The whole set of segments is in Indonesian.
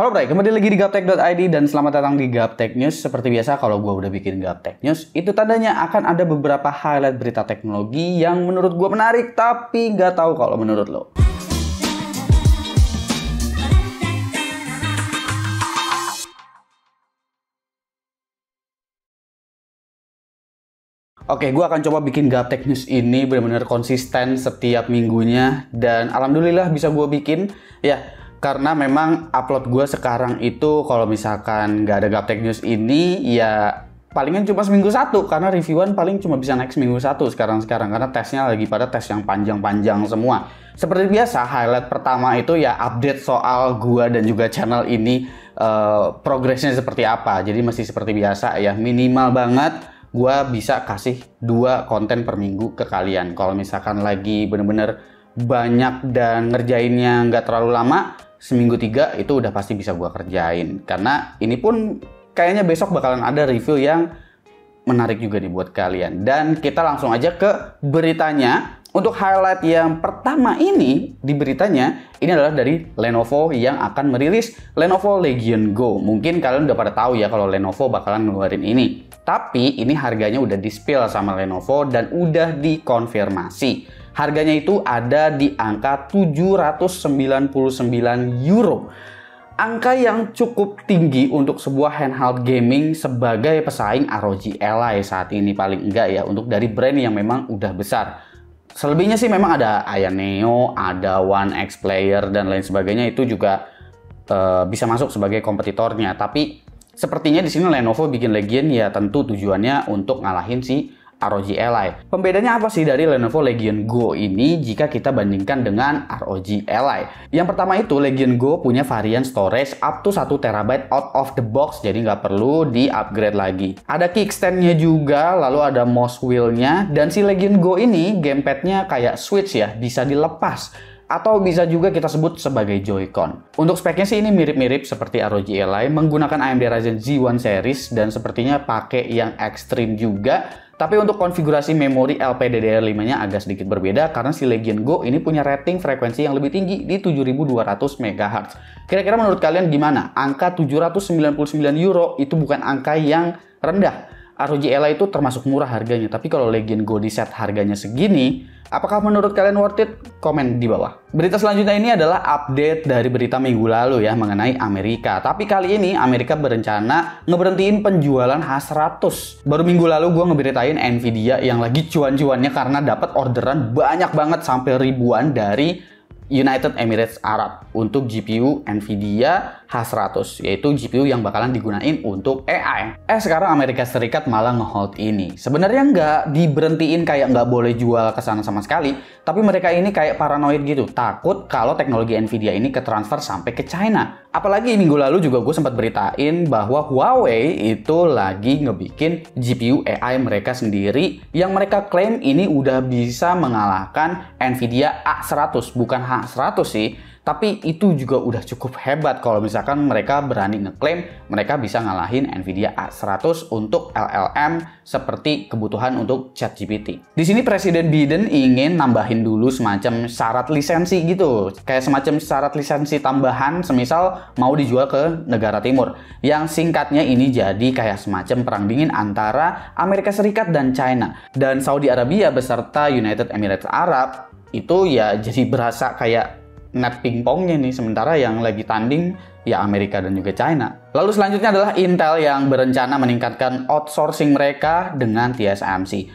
Halo Bray, kembali lagi di Gaptek.id dan selamat datang di Gaptek News. Seperti biasa kalau gue udah bikin Gaptek News, itu tandanya akan ada beberapa highlight berita teknologi yang menurut gue menarik, tapi nggak tahu kalau menurut lo. Oke, gue akan coba bikin Gaptek News ini benar-benar konsisten setiap minggunya. Dan alhamdulillah bisa gue bikin. Ya, karena memang upload gue sekarang itu kalau misalkan nggak ada Gaptek News ini, ya palingan cuma seminggu satu. Karena reviewan paling cuma bisa naik seminggu satu sekarang. Karena tesnya lagi pada tes yang panjang-panjang semua. Seperti biasa, highlight pertama itu ya update soal gue dan juga channel ini. Progresnya seperti apa. Jadi masih seperti biasa ya, minimal banget gue bisa kasih 2 konten per minggu ke kalian. Kalau misalkan lagi bener-bener banyak dan ngerjainnya nggak terlalu lama, seminggu 3 itu udah pasti bisa gue kerjain. Karena ini pun kayaknya besok bakalan ada review yang menarik juga nih buat kalian. Dan kita langsung aja ke beritanya. Untuk highlight yang pertama ini di beritanya, ini adalah dari Lenovo yang akan merilis Lenovo Legion Go. Mungkin kalian udah pada tahu ya kalau Lenovo bakalan ngeluarin ini. Tapi ini harganya udah di-spill sama Lenovo dan udah dikonfirmasi. Harganya itu ada di angka 799 euro. Angka yang cukup tinggi untuk sebuah handheld gaming sebagai pesaing ROG Ally saat ini paling enggak ya, untuk dari brand yang memang udah besar. Selebihnya sih memang ada Aya Neo, ada One X Player dan lain sebagainya, itu juga bisa masuk sebagai kompetitornya. Tapi sepertinya di sini Lenovo bikin Legion ya tentu tujuannya untuk ngalahin si ROG Ally. Pembedanya apa sih dari Lenovo Legion Go ini jika kita bandingkan dengan ROG Ally? Yang pertama itu Legion Go punya varian storage up to 1 TB out of the box, jadi nggak perlu di-upgrade lagi. Ada kickstand-nya juga, lalu ada mouse wheel-nya, dan si Legion Go ini gamepad-nya kayak Switch ya, bisa dilepas. Atau bisa juga kita sebut sebagai Joy-Con. Untuk speknya sih ini mirip-mirip seperti ROG Ally, menggunakan AMD Ryzen Z1 series dan sepertinya pakai yang ekstrim juga. Tapi untuk konfigurasi memori LPDDR5-nya agak sedikit berbeda karena si Legion Go ini punya rating frekuensi yang lebih tinggi di 7200 MHz. Kira-kira menurut kalian gimana? Angka 799 euro itu bukan angka yang rendah. ROG Ally itu termasuk murah harganya, tapi kalau Legion Go di set harganya segini, apakah menurut kalian worth it? Komen di bawah. Berita selanjutnya ini adalah update dari berita minggu lalu ya mengenai Amerika. Tapi kali ini Amerika berencana ngeberhentiin penjualan H100. Baru minggu lalu gue ngeberitain Nvidia yang lagi cuan-cuannya karena dapat orderan banyak banget sampai ribuan dari United Emirates Arab untuk GPU Nvidia H100, yaitu GPU yang bakalan digunain untuk AI. Sekarang Amerika Serikat malah ngehold ini. Sebenarnya nggak diberhentiin kayak nggak boleh jual ke sana sama sekali, tapi mereka ini kayak paranoid gitu, takut kalau teknologi Nvidia ini ketransfer sampai ke China. Apalagi minggu lalu juga gue sempat beritain bahwa Huawei itu lagi ngebikin GPU AI mereka sendiri yang mereka klaim ini udah bisa mengalahkan Nvidia A100, bukan H100 sih. Tapi itu juga udah cukup hebat kalau misalkan mereka berani ngeklaim mereka bisa ngalahin Nvidia A100 untuk LLM seperti kebutuhan untuk ChatGPT. Di sini Presiden Biden ingin nambahin dulu semacam syarat lisensi gitu. Kayak semacam syarat lisensi tambahan semisal mau dijual ke negara timur. Yang singkatnya ini jadi kayak semacam perang dingin antara Amerika Serikat dan China. Dan Saudi Arabia beserta United Emirates Arab itu ya jadi berasa kayak net pingpongnya nih, sementara yang lagi tanding ya Amerika dan juga China. Lalu selanjutnya adalah Intel yang berencana meningkatkan outsourcing mereka dengan TSMC.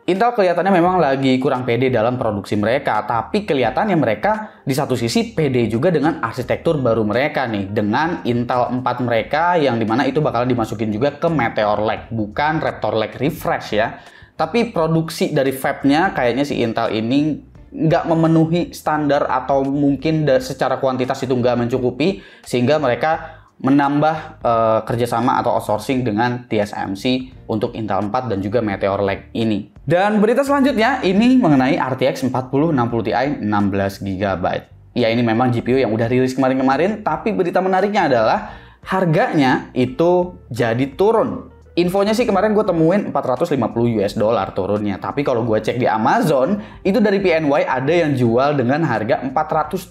Intel kelihatannya memang lagi kurang pede dalam produksi mereka, tapi kelihatannya mereka di satu sisi pede juga dengan arsitektur baru mereka nih, dengan Intel 4 mereka yang dimana itu bakal dimasukin juga ke Meteor Lake, bukan Raptor Lake Refresh ya. Tapi produksi dari fab-nya kayaknya si Intel ini nggak memenuhi standar atau mungkin secara kuantitas itu nggak mencukupi sehingga mereka menambah kerjasama atau outsourcing dengan TSMC untuk Intel 4 dan juga Meteor Lake ini. Dan berita selanjutnya ini mengenai RTX 4060 Ti 16GB. Ya ini memang GPU yang udah rilis kemarin-kemarin, tapi berita menariknya adalah harganya itu jadi turun. Infonya sih kemarin gue temuin 450 US dollar turunnya. Tapi kalau gue cek di Amazon, itu dari PNY ada yang jual dengan harga 430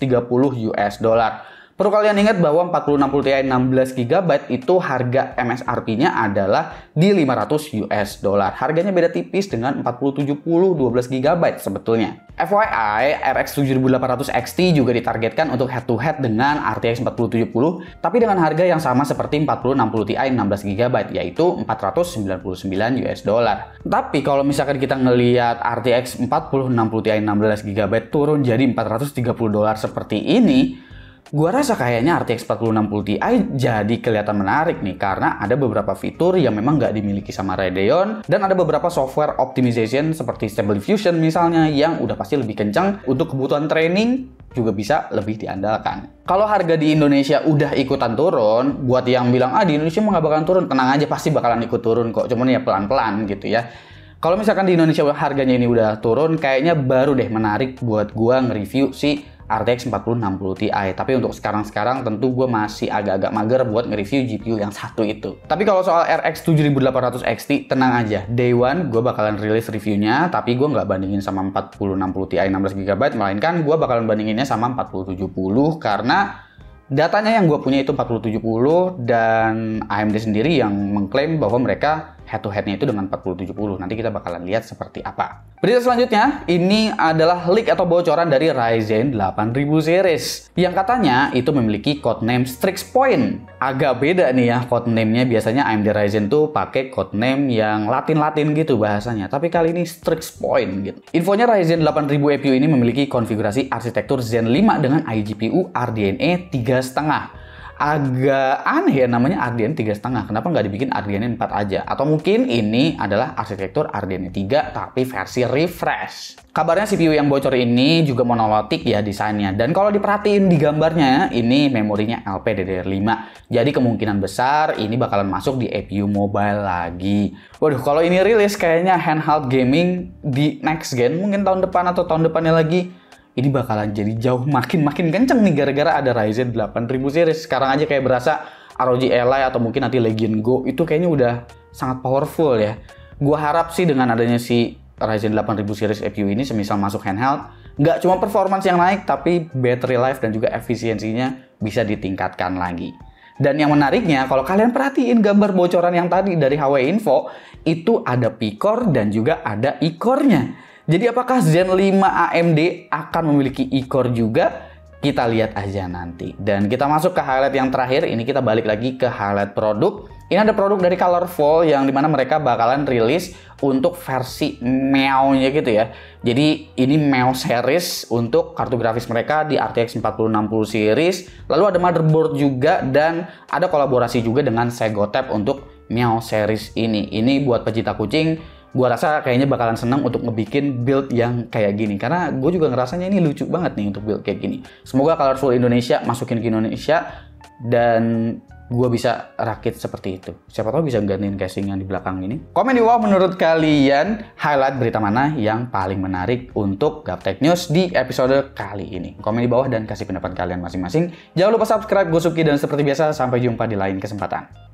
US dollar. Perlu kalian ingat bahwa 4060 Ti 16GB itu harga MSRP-nya adalah di 500 US dollar. Harganya beda tipis dengan 4070 12GB sebetulnya. FYI, RX 7800 XT juga ditargetkan untuk head-to-head dengan RTX 4070, tapi dengan harga yang sama seperti 4060 Ti 16GB, yaitu 499 US dollar. Tapi kalau misalkan kita ngelihat RTX 4060 Ti 16GB turun jadi 430 dolar seperti ini, gua rasa kayaknya RTX 4060 Ti jadi kelihatan menarik nih, karena ada beberapa fitur yang memang nggak dimiliki sama Radeon, dan ada beberapa software optimization seperti Stable Diffusion misalnya yang udah pasti lebih kencang untuk kebutuhan training, juga bisa lebih diandalkan. Kalau harga di Indonesia udah ikutan turun, buat yang bilang di Indonesia mah nggak bakalan turun, tenang aja, pasti bakalan ikut turun kok, cuman ya pelan-pelan gitu ya. Kalau misalkan di Indonesia harganya ini udah turun, kayaknya baru deh menarik buat gua nge-review si RTX 4060 Ti. Tapi untuk sekarang tentu gue masih agak-agak mager buat nge-review GPU yang satu itu. Tapi kalau soal RX 7800 XT, tenang aja, day one gue bakalan rilis reviewnya, tapi gue nggak bandingin sama 4060 Ti 16GB, melainkan gue bakalan bandinginnya sama 4070, karena datanya yang gue punya itu 4070, dan AMD sendiri yang mengklaim bahwa mereka head-to-headnya itu dengan 4070. Nanti kita bakalan lihat seperti apa. Berita selanjutnya, ini adalah leak atau bocoran dari Ryzen 8000 series, yang katanya itu memiliki codename Strix Point. Agak beda nih ya codename-nya, biasanya AMD Ryzen tuh pakai codename yang Latin-Latin gitu bahasanya, tapi kali ini Strix Point gitu. Infonya Ryzen 8000 EPU ini memiliki konfigurasi arsitektur Zen 5 dengan iGPU RDNA 3,5. Agak aneh ya namanya RDNA 3,5. Kenapa nggak dibikin RDNA 4 aja? Atau mungkin ini adalah arsitektur RDNA 3 tapi versi refresh. Kabarnya CPU yang bocor ini juga monolitik ya desainnya. Dan kalau diperhatiin di gambarnya, ini memorinya LPDDR5. Jadi kemungkinan besar ini bakalan masuk di EPU mobile lagi. Waduh, kalau ini rilis kayaknya handheld gaming di next gen, mungkin tahun depan atau tahun depannya lagi, ini bakalan jadi jauh makin kenceng nih gara-gara ada Ryzen 8000 series. Sekarang aja kayak berasa ROG Ally atau mungkin nanti Legion Go itu kayaknya udah sangat powerful ya. Gua harap sih dengan adanya si Ryzen 8000 series EPU ini semisal masuk handheld, nggak cuma performance yang naik, tapi battery life dan juga efisiensinya bisa ditingkatkan lagi. Dan yang menariknya, kalau kalian perhatiin gambar bocoran yang tadi dari HW Info, itu ada P-Core dan juga ada E-Core-nya. Jadi apakah Zen 5 AMD akan memiliki E-Core juga? Kita lihat aja nanti. Dan kita masuk ke highlight yang terakhir. Ini kita balik lagi ke highlight produk. Ini ada produk dari Colorful yang dimana mereka bakalan rilis untuk versi Meow-nya gitu ya. Jadi ini Meow series untuk kartu grafis mereka di RTX 4060 series. Lalu ada motherboard juga, dan ada kolaborasi juga dengan Segotep untuk Meow series ini. Ini buat pecinta kucing, gua rasa kayaknya bakalan senang untuk ngebikin build yang kayak gini, karena gue juga ngerasanya ini lucu banget nih untuk build kayak gini. Semoga Colorful Indonesia masukin ke Indonesia dan gue bisa rakit seperti itu. Siapa tahu bisa gantiin casing yang di belakang ini. Komen di bawah menurut kalian highlight berita mana yang paling menarik untuk Gaptek News di episode kali ini. Komen di bawah dan kasih pendapat kalian masing-masing. Jangan lupa subscribe, gue Suki, dan seperti biasa sampai jumpa di lain kesempatan.